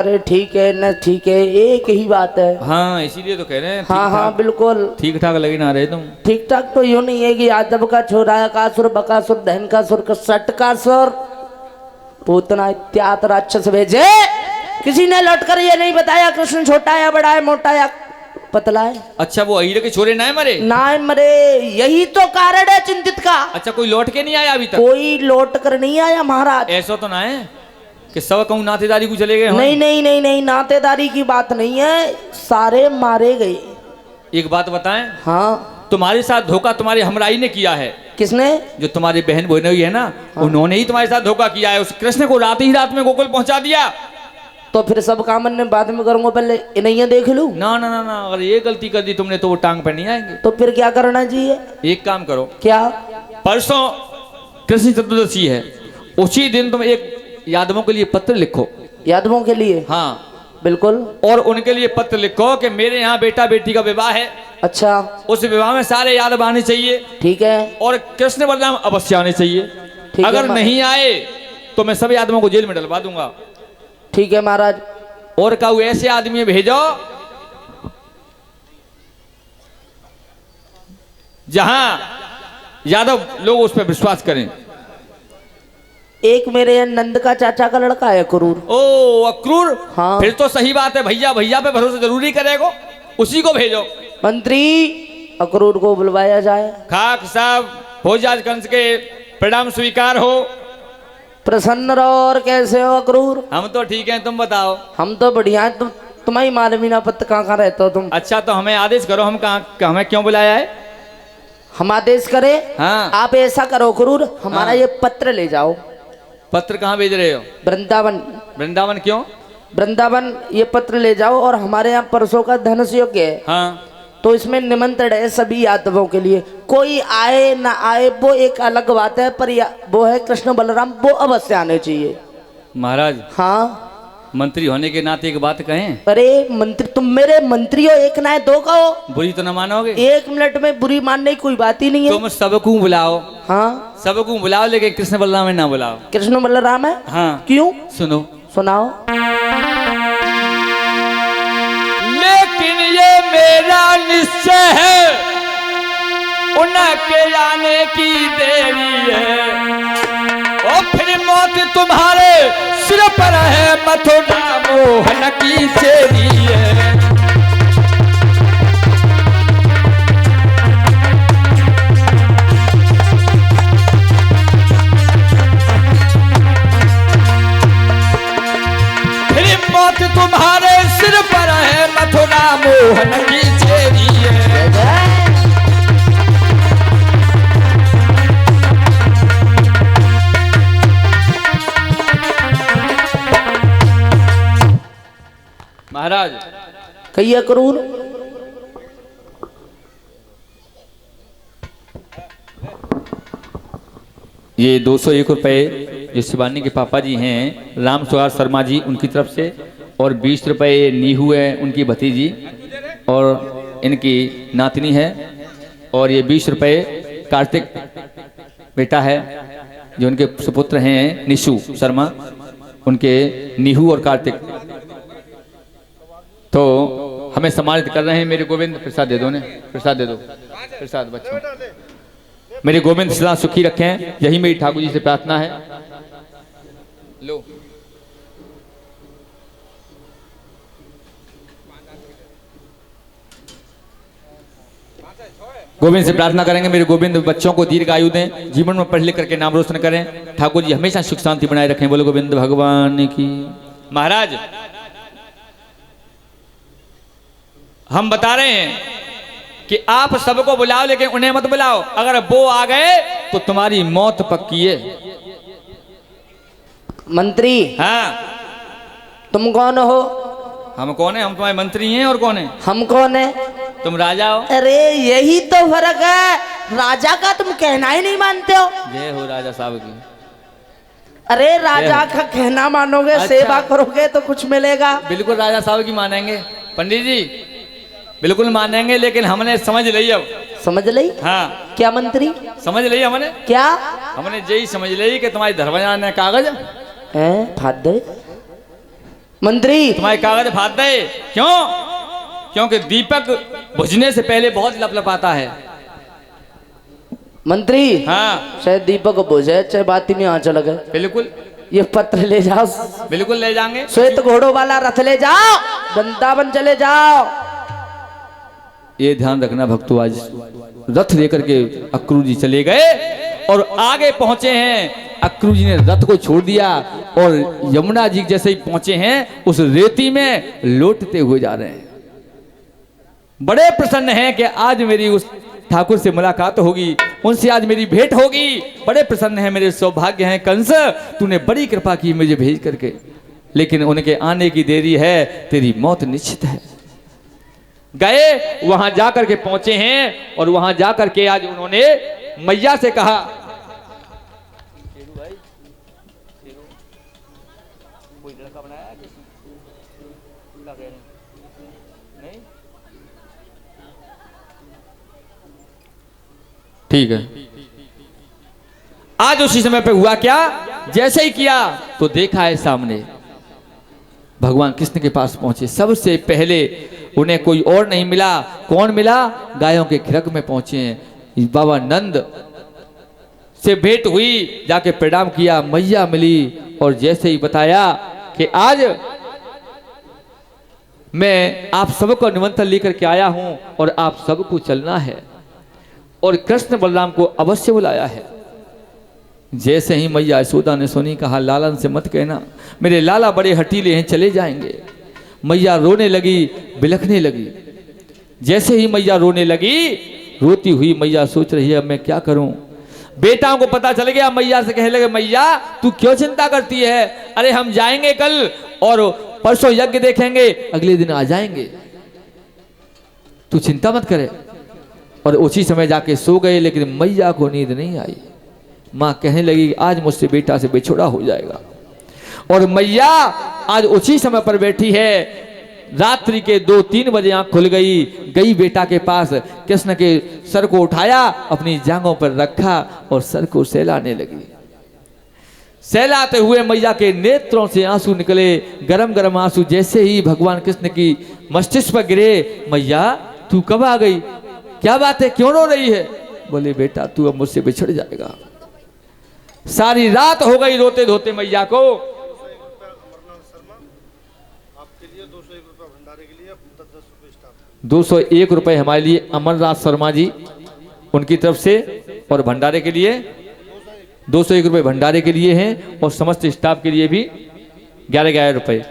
अरे ठीक है न, ठीक है, एक ही बात है। हाँ इसीलिए तो कह रहे हैं। हाँ हाँ बिल्कुल ठीक ठाक लगे ना रहे तुम। ठीक ठाक तो यूं नहीं है कि यादव का छोरा का सुर बकासुर दहन का सुर का सट का सुर पूतना इत्यादि राक्षस भेजे। किसी ने लौट कर ये नहीं बताया कृष्ण छोटा या बड़ा है, मोटा या पतला है। अच्छा वो अहिर के छोरे ना मरे? ना मरे, यही तो कारण है चिंतित का। अच्छा कोई लौट के नहीं आया अभी तक? कोई लौट कर नहीं आया महाराज। ऐसा तो ना है कि सब कहूँ नातेदारी को चले गए? नहीं नहीं नहीं नहीं, नातेदारी की बात नहीं है, सारे मारे गए। एक बात बताएं। हाँ तुम्हारे साथ धोखा तुम्हारी हमराई ने किया है। किसने? जो तुम्हारी बहन बहनोई है ना, हाँ। उन्होंने ही तुम्हारे साथ धोखा किया है। उस कृष्ण को रात ही रात में गोकुल पहुंचा दिया। तो फिर सब काम मैं बाद में करूंगा, पहले इन्हें देख लूं। ना ना ना ना, अगर ये गलती कर दी तुमने तो वो टांग पर नहीं आएंगे। तो फिर क्या करना चाहिए? एक काम करो। क्या? परसों कृष्ण चतुर्दशी है, उसी दिन तुम एक यादवों के लिए पत्र लिखो। यादवों के लिए? हाँ बिल्कुल। और उनके लिए पत्र लिखो कि मेरे यहाँ बेटा बेटी का विवाह है। अच्छा। उस विवाह में सारे यादव आने चाहिए। ठीक है। और कृष्ण बलराम अवश्य आने चाहिए। अगर नहीं आए तो मैं सब यादवों को जेल में डलवा दूंगा। ठीक है महाराज। और कहूँ ऐसे आदमी भेजो जहां यादव लोग उस पर विश्वास करें। एक मेरे नंद का चाचा का लड़का है अक्रूर। ओ अक्रूर? हाँ। फिर तो सही बात है, भैया भैया पे भरोसा जरूरी करेगा, उसी को भेजो। मंत्री अक्रूर को बुलवाया जाए। खाक साहब भोजाज कंस के प्रणाम स्वीकार हो। प्रसन्न रहो। और कैसे हो अक्रूर? हम तो ठीक हैं, तुम बताओ। हम तो बढ़िया हैं। तुम्हारी मालूमीना पत्त कहाँ रहते हो तुम? अच्छा तो हमें आदेश करो, हम हमें क्यों बुलाया है? हम आदेश करें? हाँ। आप ऐसा करो अक्रूर, हमारा हाँ। ये पत्र ले जाओ। पत्र कहाँ भेज रहे हो? वृंदावन। वृंदावन क्यों? वृंदावन ये पत्र ले जाओ, और हमारे यहाँ परसों का धनुष यज्ञ है। हाँ। तो इसमें निमंत्रण है सभी यादवों के लिए। कोई आए ना आए वो एक अलग बात है, पर वो है कृष्ण बलराम, वो अवश्य आने चाहिए। महाराज। हाँ। मंत्री होने के नाते एक बात कहें? अरे मंत्री, तुम मेरे मंत्री हो, एक ना है दो कहो। बुरी तो न मानोगे? एक मिनट में बुरी मानने की कोई बात ही नहीं है। तुम सबको बुलाओ। हाँ सबको बुलाओ, लेकिन कृष्ण बलराम में ना बुलाओ। कृष्ण बलराम है? हाँ। क्यों? सुनो। सुनाओ। लेकिन ये मेरा निश्चय है, उनके आने की देरी है, और फिर मौत तुम्हारे सिर पर है, मथुरा मोहन की चेरी है। फिर मौत तुम्हारे सिर पर है, मथुरा मोहन की चेरी है। महाराज। कहिए अक्रूर। ये 201 रुपए जो शिवानी के पापा जी हैं राम सुहास शर्मा जी, उनकी तरफ से, और 20 रुपए नीहू है उनकी भतीजी और इनकी नातनी है, और ये 20 रुपए कार्तिक बेटा है जो उनके सुपुत्र हैं निशु शर्मा, उनके नीहू और कार्तिक, तो हमें सम्मानित कर रहे हैं। मेरे गोविंद प्रसाद दे दो ने, प्रसाद दे दो, प्रसाद बच्चों। मेरे गोविंद सदा सुखी रखें, यही मेरी ठाकुर जी से प्रार्थना है। लो। गोविंद से प्रार्थना करेंगे मेरे गोविंद बच्चों को दीर्घ आयु दें, जीवन में पढ़ लिख करके नाम रोशन करें। ठाकुर जी हमेशा सुख शांति बनाए रखें। बोलो गोविंद भगवान की। महाराज हम बता रहे हैं कि आप सबको बुलाओ, लेकिन उन्हें मत बुलाओ। अगर वो आ गए तो तुम्हारी मौत पक्की है। मंत्री। हाँ। तुम कौन हो? हम कौन है? हम तुम्हारे मंत्री हैं। और कौन है? हम कौन है? तुम राजा हो। अरे यही तो फर्क है, राजा का तुम कहना ही नहीं मानते हो। जय हो राजा साहब की। अरे राजा का कहना मानोगे, अच्छा। सेवा करोगे तो कुछ मिलेगा। बिल्कुल राजा साहब की मानेंगे पंडित जी, बिल्कुल मानेंगे, लेकिन हमने समझ ली। अब समझ ली? हाँ। क्या मंत्री? समझ ली हमने। क्या? हमने यही समझ ली कि तुम्हारी धर्मजान ने कागज फादे मंत्री तुम्हारे कागज फाड़ दे। क्यों? क्योंकि दीपक बुझने से पहले बहुत लपलपाता है। मंत्री हाँ शायद दीपक बुझे चाहे बाती में आंच लगे। बिल्कुल ये पत्र ले जाओ, बिल्कुल ले जाएंगे। श्वेत घोड़ों वाला रथ ले जाओ, वृंदावन चले जाओ। ये ध्यान रखना भक्तों, आज रथ लेकर के अक्रू जी चले गए और आगे पहुंचे हैं। अक्रू जी ने रथ को छोड़ दिया और यमुना जी जैसे ही पहुंचे हैं उस रेती में लौटते हुए जा रहे हैं। बड़े प्रसन्न हैं कि आज मेरी उस ठाकुर से मुलाकात होगी, उनसे आज मेरी भेंट होगी। बड़े प्रसन्न हैं, मेरे सौभाग्य हैं कंस, तूने बड़ी कृपा की मुझे भेज करके। लेकिन उनके आने की देरी है, तेरी मौत निश्चित है। गए वहां जाकर के पहुंचे हैं और वहां जाकर के आज उन्होंने मैया से कहा, कोई लड़का बनाया नहीं? ठीक है। आज उसी समय पे हुआ क्या, जैसे ही किया तो देखा है सामने भगवान कृष्ण के पास पहुंचे। सबसे पहले उन्हें कोई और नहीं मिला, कौन मिला? गायों के खिरक में पहुंचे हैं। बाबा नंद से भेंट हुई, जाके प्रणाम किया, मैया मिली और जैसे ही बताया कि आज मैं आप सबको निमंत्रण लेकर के आया हूं और आप सबको चलना है और कृष्ण बलराम को अवश्य बुलाया है। जैसे ही मैया यशोदा ने सुनी, कहा लालन से मत कहना, मेरे लाला बड़े हटीले हैं, चले जाएंगे। मैया रोने लगी, बिलखने लगी। जैसे ही मैया रोने लगी, रोती हुई मैया सोच रही है अब मैं क्या करूं। बेटाओं को पता चल गया, मैया से कहने लगे मैया तू क्यों चिंता करती है, अरे हम जाएंगे कल और परसों यज्ञ देखेंगे, अगले दिन आ जाएंगे, तू चिंता मत करे। और उसी समय जाके सो गए। लेकिन मैया को नींद नहीं आई। माँ कहने लगी आज मुझसे बेटा से बिछोड़ा हो जाएगा। और मैया आज उसी समय पर बैठी है। रात्रि के 2-3 बजे आंख खुल गई बेटा के पास, कृष्ण के सर को उठाया, अपनी जांघों पर रखा और सर को सहलाने लगी। सहलाते हुए मैया के नेत्रों से आंसू निकले, गरम गरम आंसू। जैसे ही भगवान कृष्ण की मस्तिष्क पर गिरे, मैया तू कब आ गई, क्या बात है, क्यों रो रही है? बोले बेटा तू अब मुझसे बिछड़ जाएगा। सारी रात हो गई रोते धोते मैया को। 201 रुपए हमारे लिए अमरनाथ शर्मा जी उनकी तरफ से, और भंडारे के लिए 201 रुपए भंडारे के लिए हैं और समस्त स्टाफ के लिए भी 11-11 रुपए।